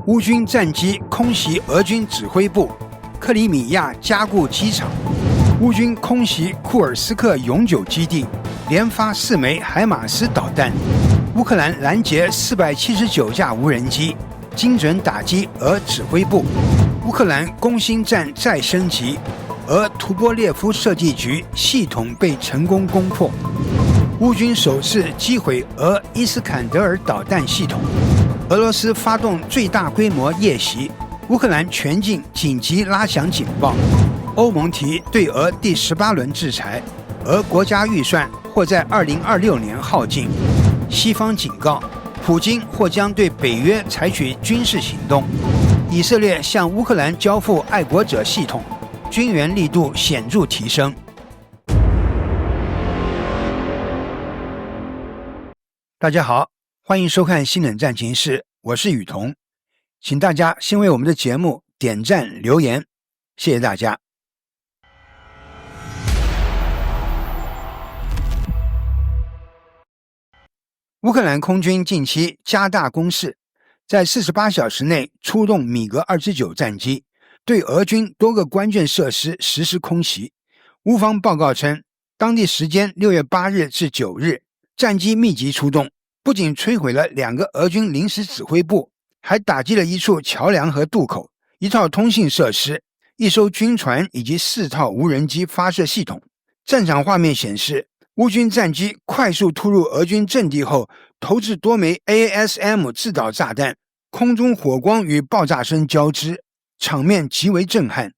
乌军战机空袭俄军指挥部，克里米亚加固机场。乌军空袭库尔斯克永久基地，连发4枚海马斯导弹。乌克兰拦截479架无人机，精准打击俄指挥部。乌克兰攻心战再升级，俄图波列夫设计局系统被成功攻破。乌军首次击毁俄伊斯坎德尔导弹系统。俄罗斯发动最大规模夜袭，乌克兰全境紧急拉响警报。欧盟提对俄第18轮制裁，俄国家预算或在2026年耗尽。西方警告，普京或将对北约采取军事行动。以色列向乌克兰交付爱国者系统，军援力度显著提升。大家好，欢迎收看新冷战情室，我是雨桐，请大家先为我们的节目点赞留言，谢谢大家。乌克兰空军近期加大攻势，在48小时内出动米格29战机，对俄军多个关键设施实施空袭。乌方报告称，当地时间6月8日至9日，战机密集出动，不仅摧毁了2个俄军临时指挥部，还打击了1处桥梁和渡口、1套通信设施、1艘军船以及4套无人机发射系统。战场画面显示，乌军战机快速突入俄军阵地后，投掷多枚 AASM 制导炸弹，空中火光与爆炸声交织，场面极为震撼。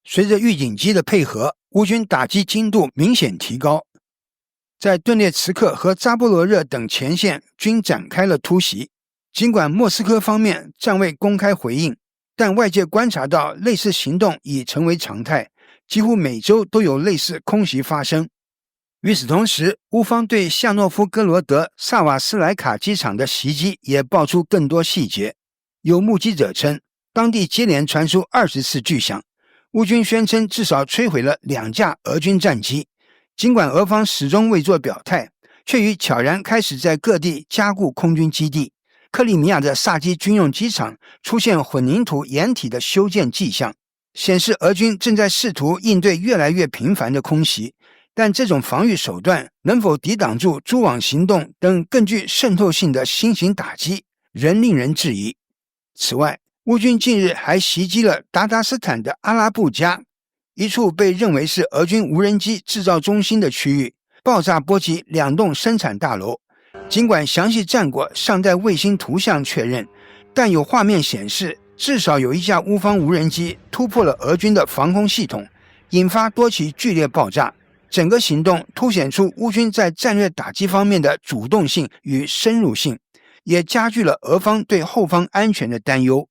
随着预警机的配合，乌军打击精度明显提高。在顿涅茨克和扎波罗热等前线均展开了突袭。尽管莫斯科方面暂未公开回应，但外界观察到类似行动已成为常态，几乎每周都有类似空袭发生。与此同时，乌方对夏诺夫哥罗德萨瓦斯莱卡机场的袭击也爆出更多细节。有目击者称，当地接连传出20次巨响。乌军宣称至少摧毁了2架俄军战机。尽管俄方始终未作表态，却已悄然开始在各地加固空军基地。克里米亚的萨基军用机场出现混凝土掩体的修建迹象，显示俄军正在试图应对越来越频繁的空袭。但这种防御手段能否抵挡住蛛网行动等更具渗透性的新型打击，仍令人质疑。此外，乌军近日还袭击了达达斯坦的阿拉布加，一处被认为是俄军无人机制造中心的区域，爆炸波及2栋生产大楼。尽管详细战果尚待卫星图像确认，但有画面显示，至少有1架乌方无人机突破了俄军的防空系统，引发多起剧烈爆炸。整个行动凸显出乌军在战略打击方面的主动性与深入性，也加剧了俄方对后方安全的担忧。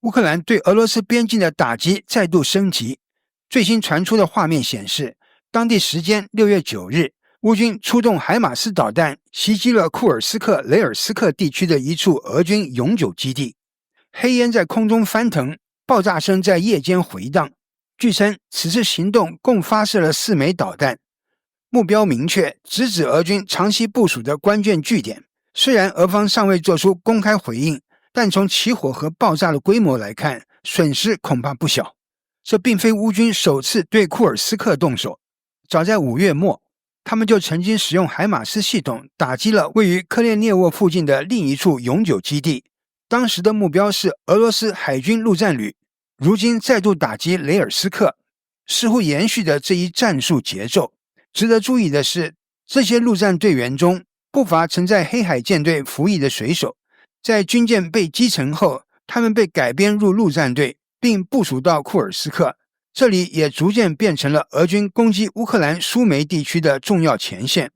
乌克兰对俄罗斯边境的打击再度升级。最新传出的画面显示，当地时间6月9日，乌军出动海马斯导弹袭击了库尔斯克雷尔斯克地区的一处俄军永久基地。黑烟在空中翻腾，爆炸声在夜间回荡。据称，此次行动共发射了4枚导弹，目标明确，直指俄军长期部署的关键据点。虽然俄方尚未做出公开回应，但从起火和爆炸的规模来看，损失恐怕不小。这并非乌军首次对库尔斯克动手，早在5月末，他们就曾经使用海马斯系统打击了位于科列涅沃附近的另一处永久基地。当时的目标是俄罗斯海军陆战旅，如今再度打击雷尔斯克，似乎延续的这一战术节奏。值得注意的是，这些陆战队员中不乏曾在黑海舰队服役的水手，在军舰被击沉后，他们被改编入陆战队，并部署到库尔斯克，这里也逐渐变成了俄军攻击乌克兰苏梅地区的重要前线。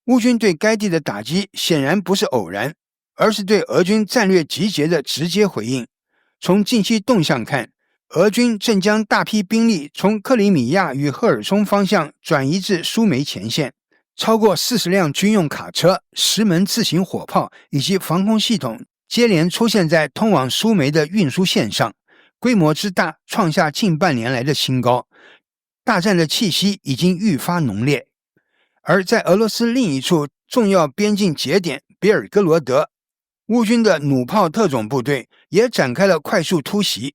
乌军对该地的打击显然不是偶然，而是对俄军战略集结的直接回应。从近期动向看，俄军正将大批兵力从克里米亚与赫尔松方向转移至苏梅前线，超过40辆军用卡车、10门自行火炮以及防空系统接连出现在通往苏梅的运输线上，规模之大创下近半年来的新高。大战的气息已经愈发浓烈。而在俄罗斯另一处重要边境节点别尔哥罗德，乌军的弩炮特种部队也展开了快速突袭。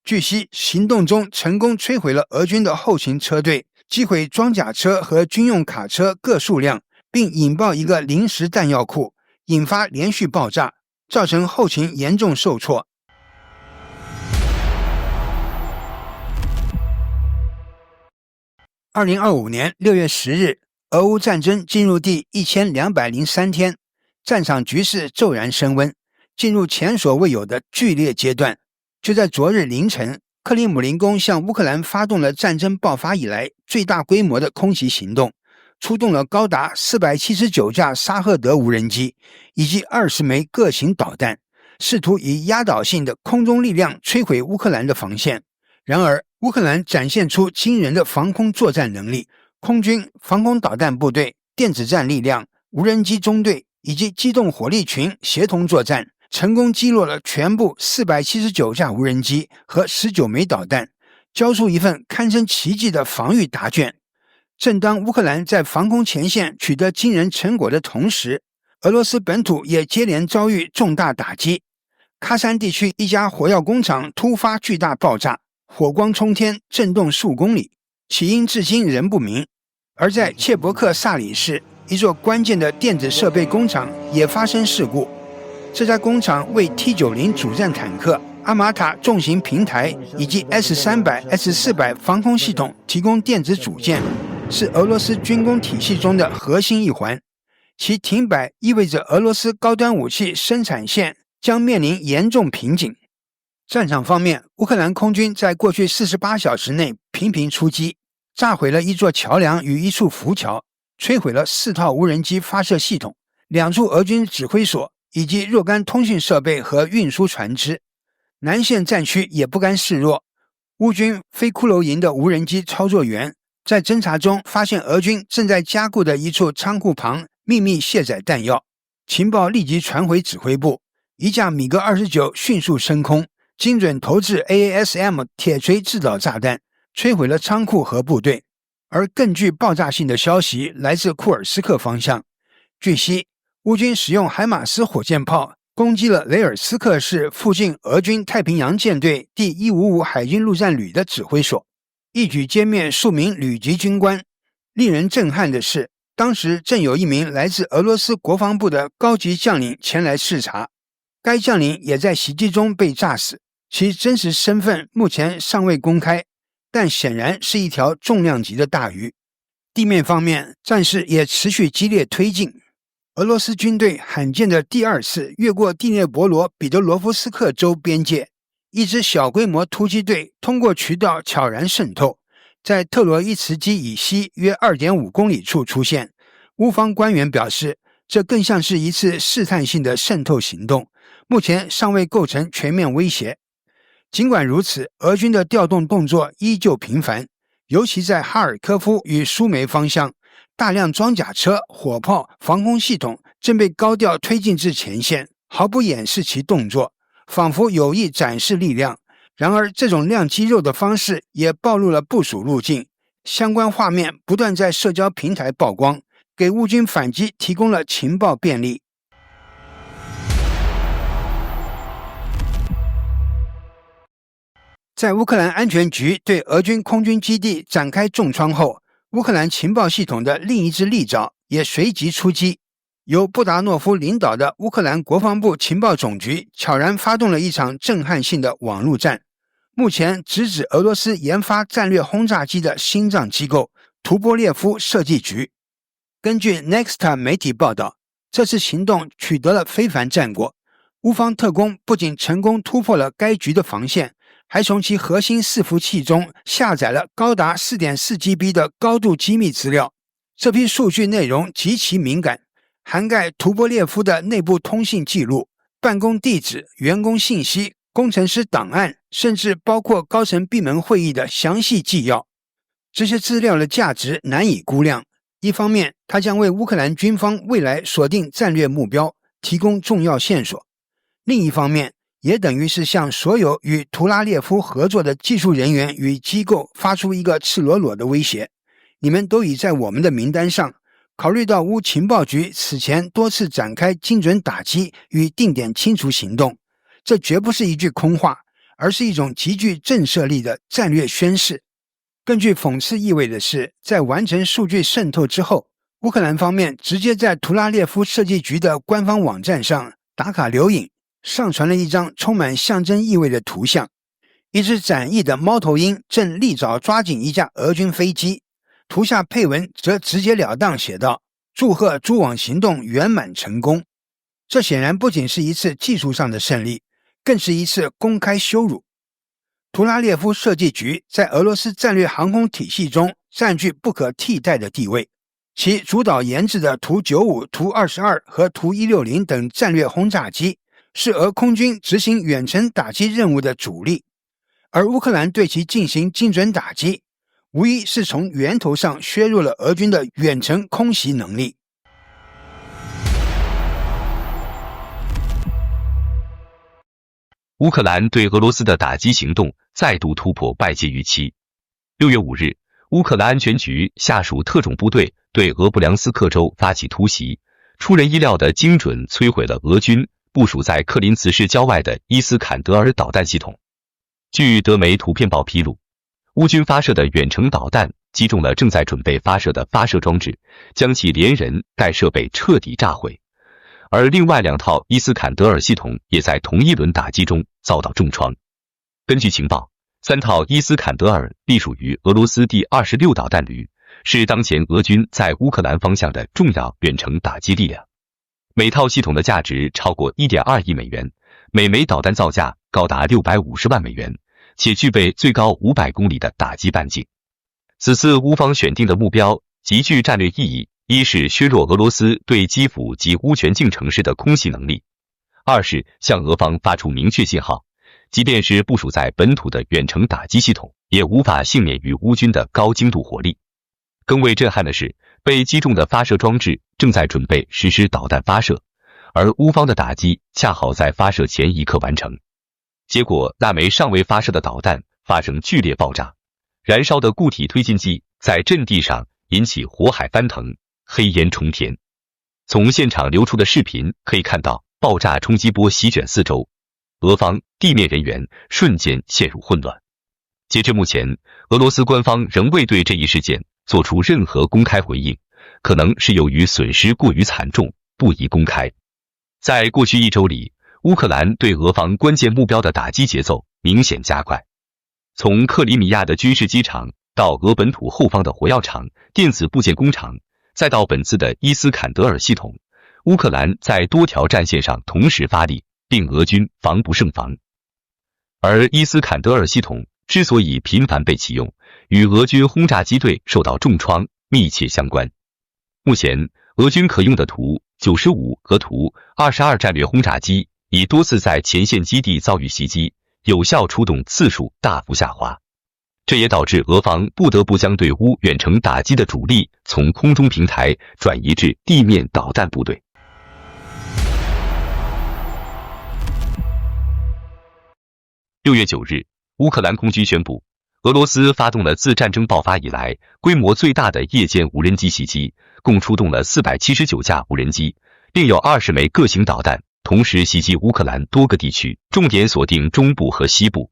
据悉，行动中成功摧毁了俄军的后勤车队，击毁装甲车和军用卡车各数辆，并引爆一个临时弹药库，引发连续爆炸，造成后勤严重受挫。2025年6月10日，俄乌战争进入第1203天，战场局势骤然升温，进入前所未有的剧烈阶段。就在昨日凌晨，克里姆林宫向乌克兰发动了战争爆发以来最大规模的空袭行动，出动了高达479架沙赫德无人机以及20枚各型导弹，试图以压倒性的空中力量摧毁乌克兰的防线。然而，乌克兰展现出惊人的防空作战能力，空军、防空导弹部队、电子战力量、无人机中队以及机动火力群协同作战，成功击落了全部479架无人机和19枚导弹，交出一份堪称奇迹的防御答卷。正当乌克兰在防空前线取得惊人成果的同时，俄罗斯本土也接连遭遇重大打击。喀山地区一家火药工厂突发巨大爆炸，火光冲天，震动数公里，起因至今仍不明。而在切伯克萨里市，一座关键的电子设备工厂也发生事故。这家工厂为 T90 主战坦克、阿玛塔重型平台以及 S300、S400 防空系统提供电子组件，是俄罗斯军工体系中的核心一环。其停摆意味着俄罗斯高端武器生产线将面临严重瓶颈。战场方面，乌克兰空军在过去48小时内频频出击，炸毁了一座桥梁与一处浮桥，摧毁了4套无人机发射系统、2处俄军指挥所以及若干通讯设备和运输船只。南线战区也不甘示弱，乌军飞骷髅营的无人机操作员在侦察中发现俄军正在加固的一处仓库旁秘密卸载弹药，情报立即传回指挥部，一架米格29迅速升空，精准投掷 AASM 铁锤制导炸弹，摧毁了仓库和部队。而更具爆炸性的消息来自库尔斯克方向，据悉，乌军使用海马斯火箭炮攻击了雷尔斯克市附近俄军太平洋舰队第155海军陆战旅的指挥所，一举歼灭数名旅级军官。令人震撼的是，当时正有一名来自俄罗斯国防部的高级将领前来视察，该将领也在袭击中被炸死，其真实身份目前尚未公开，但显然是一条重量级的大鱼。地面方面，战事也持续激烈推进。俄罗斯军队罕见的第2次越过第聂伯罗彼得罗夫斯克州边界，一支小规模突击队通过渠道悄然渗透，在特罗伊茨基以西约 2.5 公里处出现。乌方官员表示，这更像是一次试探性的渗透行动，目前尚未构成全面威胁。尽管如此，俄军的调动动作依旧频繁，尤其在哈尔科夫与苏梅方向，大量装甲车、火炮、防空系统正被高调推进至前线，毫不掩饰其动作，仿佛有意展示力量。然而，这种亮肌肉的方式也暴露了部署路径，相关画面不断在社交平台曝光，给乌军反击提供了情报便利。在乌克兰安全局对俄军空军基地展开重创后，乌克兰情报系统的另一支利爪也随即出击。由布达诺夫领导的乌克兰国防部情报总局悄然发动了一场震撼性的网络战，目前直指俄罗斯研发战略轰炸机的心脏机构图波列夫设计局。根据 Nexta 媒体报道，这次行动取得了非凡战果，乌方特工不仅成功突破了该局的防线，还从其核心伺服器中下载了高达 4.4GB 的高度机密资料。这批数据内容极其敏感，涵盖图波列夫的内部通信记录、办公地址、员工信息、工程师档案，甚至包括高层闭门会议的详细纪要。这些资料的价值难以估量。一方面，它将为乌克兰军方未来锁定战略目标提供重要线索；另一方面，也等于是向所有与图拉列夫合作的技术人员与机构发出一个赤裸裸的威胁：你们都已在我们的名单上，考虑到乌情报局此前多次展开精准打击与定点清除行动，这绝不是一句空话，而是一种极具震慑力的战略宣示。更具讽刺意味的是，在完成数据渗透之后，乌克兰方面直接在图拉列夫设计局的官方网站上打卡留影，上传了一张充满象征意味的图像。一只展翼的猫头鹰正利爪抓紧一架俄军飞机，图下配文则直截了当写道：祝贺蛛网行动圆满成功。这显然不仅是一次技术上的胜利，更是一次公开羞辱。图拉列夫设计局在俄罗斯战略航空体系中占据不可替代的地位，其主导研制的图95、图22和图160等战略轰炸机是俄空军执行远程打击任务的主力，而乌克兰对其进行精准打击，无疑是从源头上削弱了俄军的远程空袭能力。乌克兰对俄罗斯的打击行动再度突破外界预期。6月5日，乌克兰安全局下属特种部队对俄布良斯克州发起突袭，出人意料的精准摧毁了俄军部署在克林茨市郊外的伊斯坎德尔导弹系统。据德媒图片报披露，乌军发射的远程导弹击中了正在准备发射的发射装置，将其连人带设备彻底炸毁。而另外2套伊斯坎德尔系统也在同一轮打击中遭到重创。根据情报，3套伊斯坎德尔隶属于俄罗斯第26导弹旅，是当前俄军在乌克兰方向的重要远程打击力量。每套系统的价值超过 1.2 亿美元，每枚导弹造价高达650万美元，且具备最高500公里的打击半径。此次乌方选定的目标极具战略意义，一是削弱俄罗斯对基辅及乌全境城市的空袭能力，二是向俄方发出明确信号，即便是部署在本土的远程打击系统，也无法幸免于乌军的高精度火力。更为震撼的是，被击中的发射装置正在准备实施导弹发射，而乌方的打击恰好在发射前一刻完成。结果，那枚尚未发射的导弹发生剧烈爆炸，燃烧的固体推进剂在阵地上引起火海翻腾，黑烟冲天。从现场流出的视频可以看到，爆炸冲击波席卷四周，俄方地面人员瞬间陷入混乱。截至目前，俄罗斯官方仍未对这一事件做出任何公开回应，可能是由于损失过于惨重，不宜公开。在过去1周里，乌克兰对俄方关键目标的打击节奏明显加快。从克里米亚的军事机场到俄本土后方的火药厂、电子部件工厂，再到本次的伊斯坎德尔系统，乌克兰在多条战线上同时发力，令俄军防不胜防。而伊斯坎德尔系统之所以频繁被启用，与俄军轰炸机队受到重创密切相关。目前，俄军可用的图95和图22战略轰炸机已多次在前线基地遭遇袭击，有效出动次数大幅下滑。这也导致俄方不得不将对乌远程打击的主力从空中平台转移至地面导弹部队。6月9日，乌克兰空军宣布，俄罗斯发动了自战争爆发以来规模最大的夜间无人机袭击，共出动了479架无人机，另有20枚各型导弹同时袭击乌克兰多个地区，重点锁定中部和西部。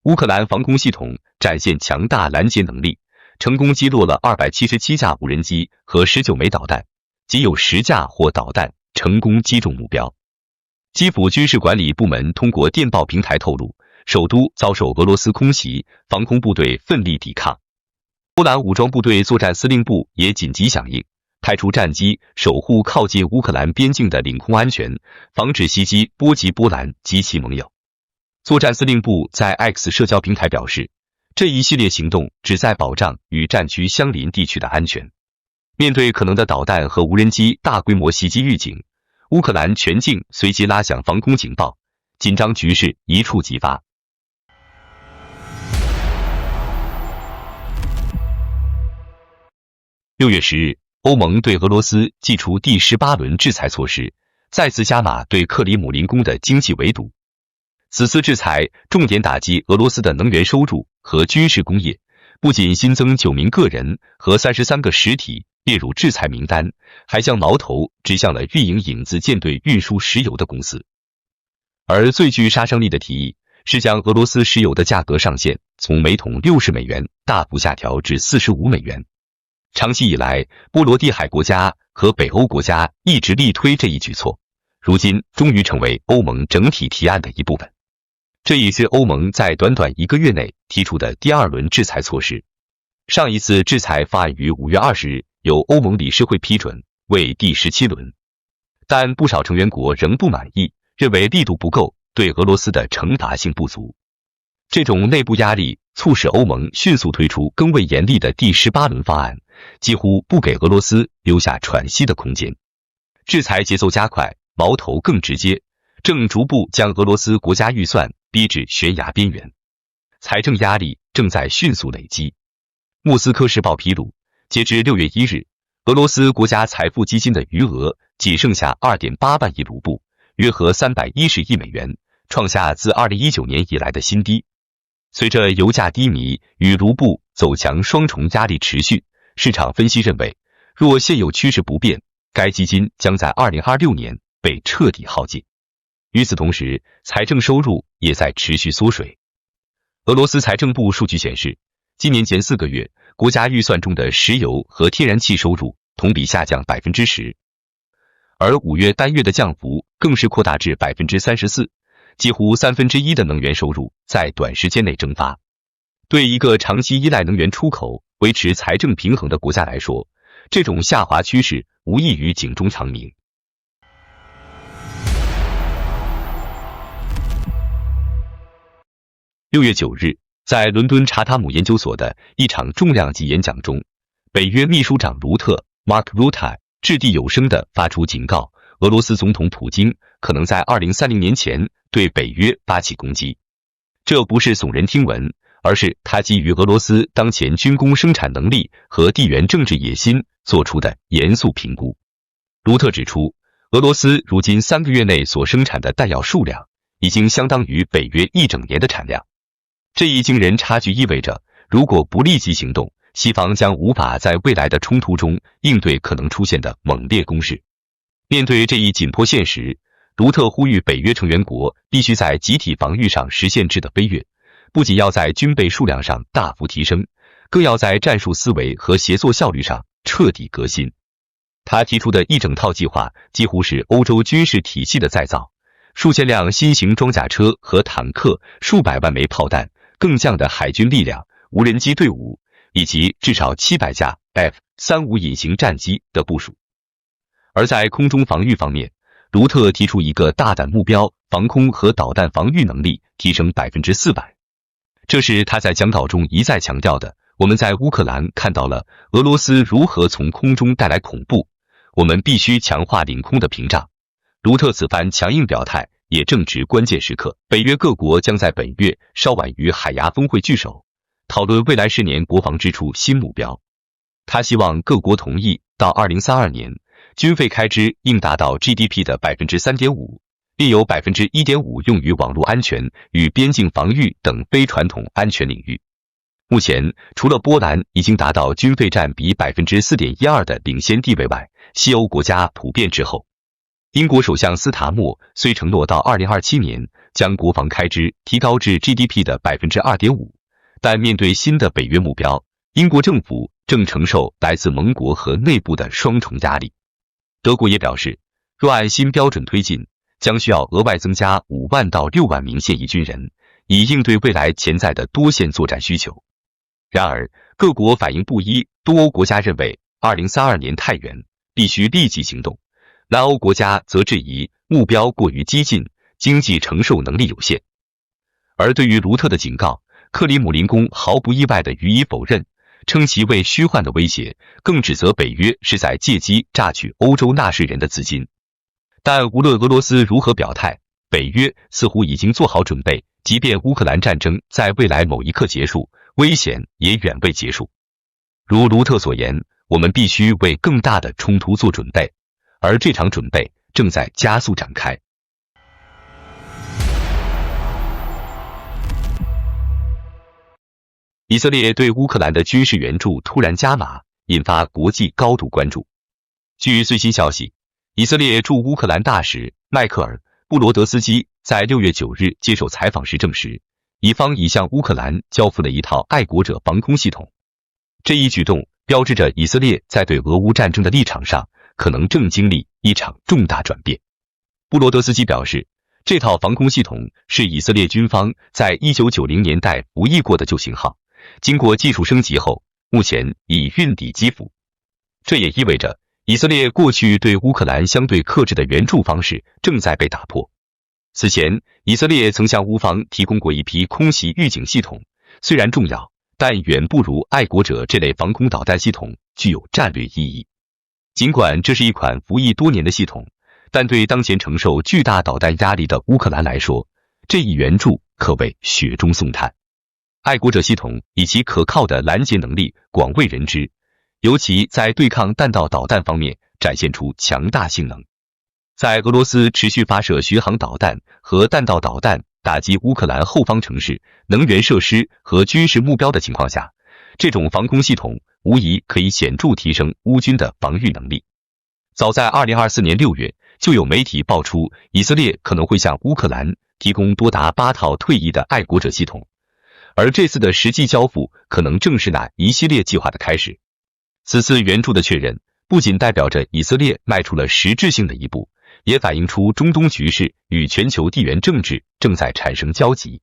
乌克兰防空系统展现强大拦截能力，成功击落了277架无人机和19枚导弹，仅有10架或导弹成功击中目标。基辅军事管理部门通过电报平台透露，首都遭受俄罗斯空袭，防空部队奋力抵抗。波兰武装部队作战司令部也紧急响应，派出战机守护靠近乌克兰边境的领空安全，防止袭击波及波兰及其盟友。作战司令部在 X 社交平台表示，这一系列行动旨在保障与战区相邻地区的安全。面对可能的导弹和无人机大规模袭击预警，乌克兰全境随即拉响防空警报，紧张局势一触即发。6月10日，欧盟对俄罗斯祭出第18轮制裁措施，再次加码对克里姆林宫的经济围堵。此次制裁重点打击俄罗斯的能源收入和军事工业，不仅新增9名个人和33个实体列入制裁名单，还将矛头指向了运营影子舰队运输石油的公司。而最具杀伤力的提议是将俄罗斯石油的价格上限从每桶60美元大幅下调至45美元。长期以来，波罗的海国家和北欧国家一直力推这一举措，如今终于成为欧盟整体提案的一部分。这也是欧盟在短短1个月内提出的第2轮制裁措施。上一次制裁方案于5月20日由欧盟理事会批准，为第17轮。但不少成员国仍不满意，认为力度不够，对俄罗斯的惩罚性不足。这种内部压力促使欧盟迅速推出更为严厉的第18轮方案，几乎不给俄罗斯留下喘息的空间。制裁节奏加快，矛头更直接，正逐步将俄罗斯国家预算逼至悬崖边缘。财政压力正在迅速累积。莫斯科时报披露，截至6月1日，俄罗斯国家财富基金的余额仅剩下 2.8 万亿卢布，约合310亿美元，创下自2019年以来的新低。随着油价低迷与卢布走强双重压力持续，市场分析认为，若现有趋势不变，该基金将在2026年被彻底耗尽。与此同时，财政收入也在持续缩水。俄罗斯财政部数据显示，今年前4个月，国家预算中的石油和天然气收入同比下降 10%， 而5月单月的降幅更是扩大至 34%， 几乎1/3的能源收入在短时间内蒸发。对一个长期依赖能源出口、维持财政平衡的国家来说，这种下滑趋势无异于警钟长鸣。6月9日，在伦敦查塔姆研究所的一场重量级演讲中，北约秘书长卢特 Mark Rutte 掷地有声地发出警告，俄罗斯总统普京可能在2030年前对北约发起攻击。这不是耸人听闻，而是他基于俄罗斯当前军工生产能力和地缘政治野心做出的严肃评估。卢特指出，俄罗斯如今3个月内所生产的弹药数量已经相当于北约1整年的产量。这一惊人差距意味着，如果不立即行动，西方将无法在未来的冲突中应对可能出现的猛烈攻势。面对这一紧迫现实，卢特呼吁北约成员国必须在集体防御上实现质的飞跃，不仅要在军备数量上大幅提升，更要在战术思维和协作效率上彻底革新。他提出的一整套计划几乎是欧洲军事体系的再造，数千辆新型装甲车和坦克，数百万枚炮弹，更强的海军力量、无人机队伍，以及至少700架 F-35隐形战机的部署。而在空中防御方面，卢特提出一个大胆目标，防空和导弹防御能力提升 400%。这是他在讲稿中一再强调的。我们在乌克兰看到了俄罗斯如何从空中带来恐怖，我们必须强化领空的屏障。卢特此番强硬表态也正值关键时刻，北约各国将在本月稍晚于海牙峰会聚首，讨论未来10年国防支出新目标。他希望各国同意到2032年，军费开支应达到 GDP 的 3.5%， 并有 1.5% 用于网络安全与边境防御等非传统安全领域。目前，除了波兰已经达到军费占比 4.12% 的领先地位外，西欧国家普遍滞后。英国首相斯塔默虽承诺到2027年将国防开支提高至 GDP 的 2.5%， 但面对新的北约目标，英国政府正承受来自盟国和内部的双重压力。德国也表示，若按新标准推进，将需要额外增加5万到6万名现役军人，以应对未来潜在的多线作战需求。然而，各国反应不一，东欧国家认为2032年太远，必须立即行动。南欧国家则质疑目标过于激进，经济承受能力有限。而对于卢特的警告，克里姆林宫毫不意外地予以否认，称其为虚幻的威胁，更指责北约是在借机榨取欧洲纳税人的资金。但无论俄罗斯如何表态，北约似乎已经做好准备，即便乌克兰战争在未来某一刻结束，危险也远未结束。如卢特所言，我们必须为更大的冲突做准备，而这场准备正在加速展开。以色列对乌克兰的军事援助突然加码，引发国际高度关注。据最新消息，以色列驻乌克兰大使迈克尔·布罗德斯基在6月9日接受采访时证实，以方已向乌克兰交付了一套爱国者防空系统。这一举动标志着以色列在对俄乌战争的立场上可能正经历一场重大转变。布罗德斯基表示，这套防空系统是以色列军方在1990年代服役过的旧型号，经过技术升级后，目前已运抵基辅。这也意味着以色列过去对乌克兰相对克制的援助方式正在被打破。此前，以色列曾向乌方提供过一批空袭预警系统，虽然重要，但远不如爱国者这类防空导弹系统具有战略意义。尽管这是一款服役多年的系统，但对当前承受巨大导弹压力的乌克兰来说，这一援助可谓雪中送炭。爱国者系统以其可靠的拦截能力广为人知，尤其在对抗弹道导弹方面展现出强大性能。在俄罗斯持续发射巡航导弹和弹道导弹打击乌克兰后方城市、能源设施和军事目标的情况下，这种防空系统无疑可以显著提升乌军的防御能力。早在2024年6月，就有媒体爆出以色列可能会向乌克兰提供多达8套退役的爱国者系统，而这次的实际交付可能正是那一系列计划的开始。此次援助的确认，不仅代表着以色列迈出了实质性的一步，也反映出中东局势与全球地缘政治正在产生交集。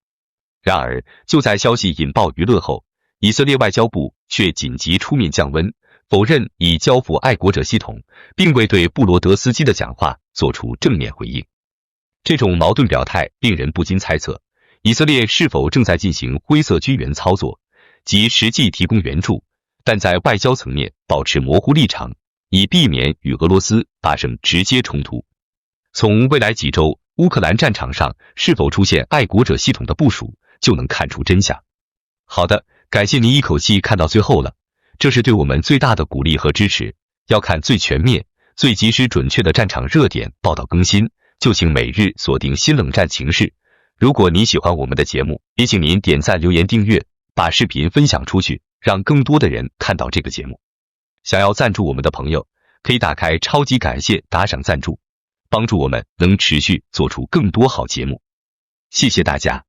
然而，就在消息引爆舆论后，以色列外交部却紧急出面降温，否认已交付爱国者系统，并未对布罗德斯基的讲话做出正面回应。这种矛盾表态令人不禁猜测，以色列是否正在进行灰色军援操作，即实际提供援助，但在外交层面保持模糊立场，以避免与俄罗斯发生直接冲突。从未来几周乌克兰战场上是否出现爱国者系统的部署，就能看出真相。好的，感谢您一口气看到最后了，这是对我们最大的鼓励和支持。要看最全面、最及时准确的战场热点报道更新，就请每日锁定新冷战情势。如果您喜欢我们的节目，也请您点赞、留言、订阅，把视频分享出去，让更多的人看到这个节目。想要赞助我们的朋友，可以打开超级感谢打赏赞助，帮助我们能持续做出更多好节目。谢谢大家。